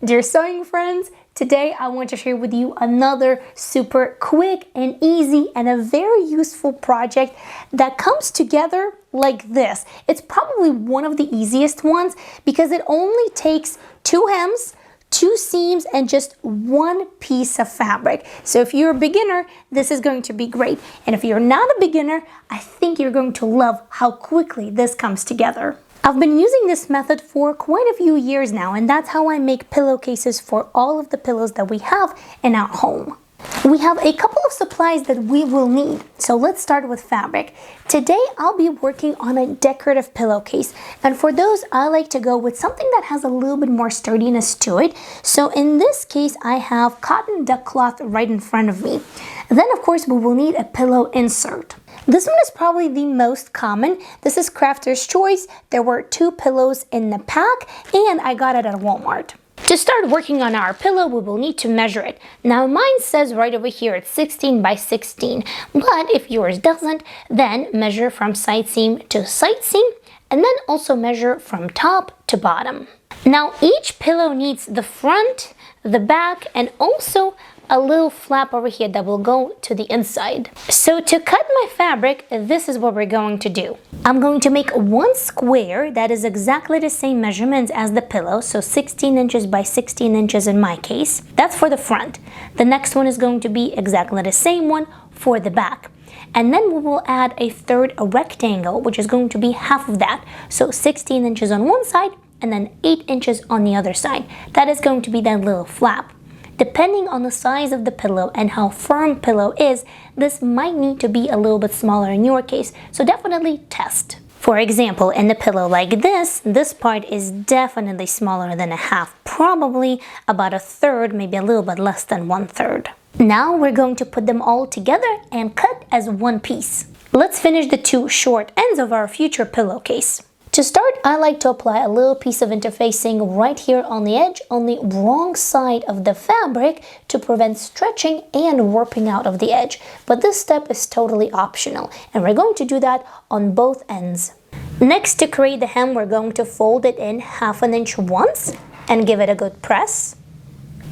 Dear sewing friends, today I want to share with you another super quick and easy and a very useful project that comes together like this. It's probably one of the easiest ones because it only takes 2 hems, 2 seams, and just 1 piece of fabric. So if you're a beginner, this is going to be great. And if you're not a beginner, I think you're going to love how quickly this comes together. I've been using this method for quite a few years now, and that's how I make pillowcases for all of the pillows that we have in our home. We have a couple of supplies that we will need, so let's start with fabric. Today I'll be working on a decorative pillowcase, and for those I like to go with something that has a little bit more sturdiness to it. So in this case I have cotton duck cloth right in front of me. Then of course we will need a pillow insert. This one is probably the most common. This is Crafter's Choice. There were 2 pillows in the pack and I got it at Walmart. To start working on our pillow, we will need to measure it. Now mine says right over here it's 16 by 16, but if yours doesn't, then measure from side seam to side seam and then also measure from top to bottom. Now each pillow needs the front, the back, and also a little flap over here that will go to the inside. So to cut my fabric, this is what we're going to do. I'm going to make 1 square that is exactly the same measurements as the pillow, so 16 inches by 16 inches in my case. That's for the front. The next one is going to be exactly the same one for the back. And then we will add a third rectangle, which is going to be half of that. So 16 inches on one side and then 8 inches on the other side. That is going to be that little flap. Depending on the size of the pillow and how firm pillow is, this might need to be a little bit smaller in your case, so definitely test. For example, in the pillow like this part is definitely smaller than a half, probably about a third, maybe a little bit less than 1/3. Now we're going to put them all together and cut as one piece. Let's finish the 2 short ends of our future pillowcase. To start, I like to apply a little piece of interfacing right here on the edge on the wrong side of the fabric to prevent stretching and warping out of the edge. But this step is totally optional, and we're going to do that on both ends. Next, to create the hem, we're going to fold it in 1/2 inch once and give it a good press.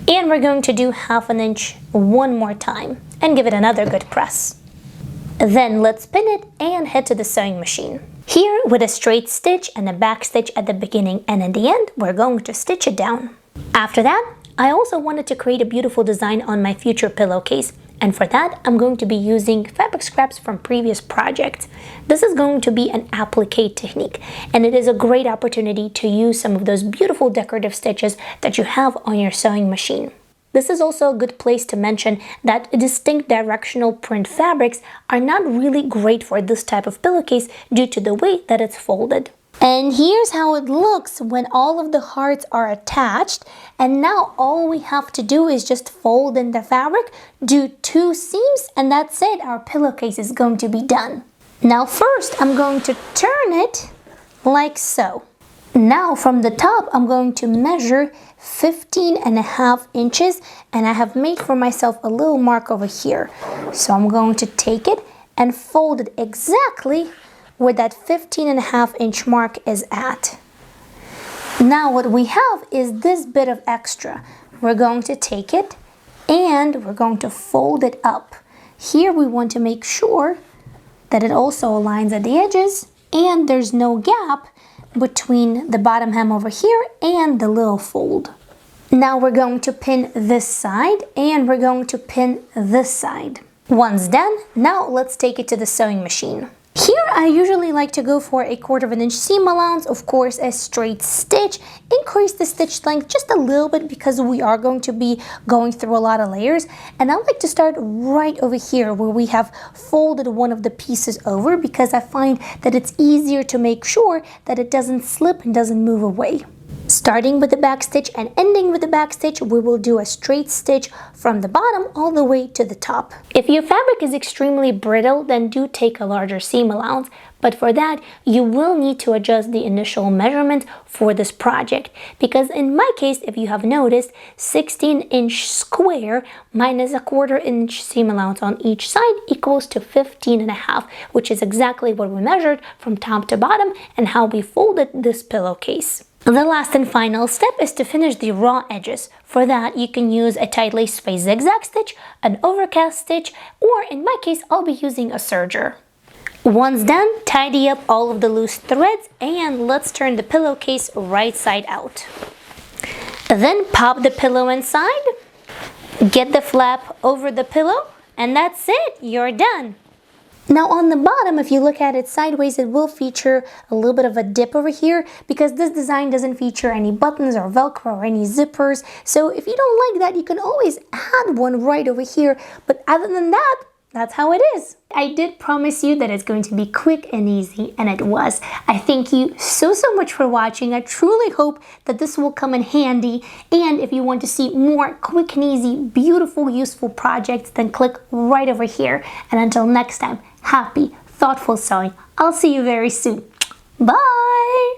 And we're going to do 1/2 inch one more time and give it another good press. Then let's pin it and head to the sewing machine. Here, with a straight stitch and a back stitch at the beginning and at the end, we're going to stitch it down. After that, I also wanted to create a beautiful design on my future pillowcase, and for that, I'm going to be using fabric scraps from previous projects. This is going to be an applique technique, and it is a great opportunity to use some of those beautiful decorative stitches that you have on your sewing machine. This is also a good place to mention that distinct directional print fabrics are not really great for this type of pillowcase due to the way that it's folded. And here's how it looks when all of the hearts are attached, and now all we have to do is just fold in the fabric, do 2 seams, and that's it. Our pillowcase is going to be done. Now first I'm going to turn it like so. Now from the top I'm going to measure 15.5 inches, and I have made for myself a little mark over here. So I'm going to take it and fold it exactly where that 15.5 inch mark is at. Now what we have is this bit of extra. We're going to take it and we're going to fold it up. Here we want to make sure that it also aligns at the edges and there's no gap between the bottom hem over here and the little fold. Now we're going to pin this side and we're going to pin this side. Once done, now let's take it to the sewing machine. Here I usually like to go for a 1/4 inch seam allowance, of course a straight stitch, increase the stitch length just a little bit because we are going to be going through a lot of layers, and I like to start right over here where we have folded one of the pieces over because I find that it's easier to make sure that it doesn't slip and doesn't move away. Starting with the back stitch and ending with the back stitch, we will do a straight stitch from the bottom all the way to the top. If your fabric is extremely brittle, then do take a larger seam allowance, but for that, you will need to adjust the initial measurement for this project, because in my case, if you have noticed, 16-inch square minus a 1/4 inch seam allowance on each side equals to 15.5, which is exactly what we measured from top to bottom and how we folded this pillowcase. The last and final step is to finish the raw edges. For that, you can use a tightly spaced zigzag stitch, an overcast stitch, or in my case, I'll be using a serger. Once done, tidy up all of the loose threads and let's turn the pillowcase right side out. Then pop the pillow inside, get the flap over the pillow, and that's it, you're done. Now on the bottom, if you look at it sideways, it will feature a little bit of a dip over here because this design doesn't feature any buttons or Velcro or any zippers. So if you don't like that, you can always add one right over here. But other than that, that's how it is. I did promise you that it's going to be quick and easy, and it was. I thank you so much for watching. I truly hope that this will come in handy. And if you want to see more quick and easy, beautiful, useful projects, then click right over here. And until next time, happy, thoughtful sewing. I'll see you very soon. Bye!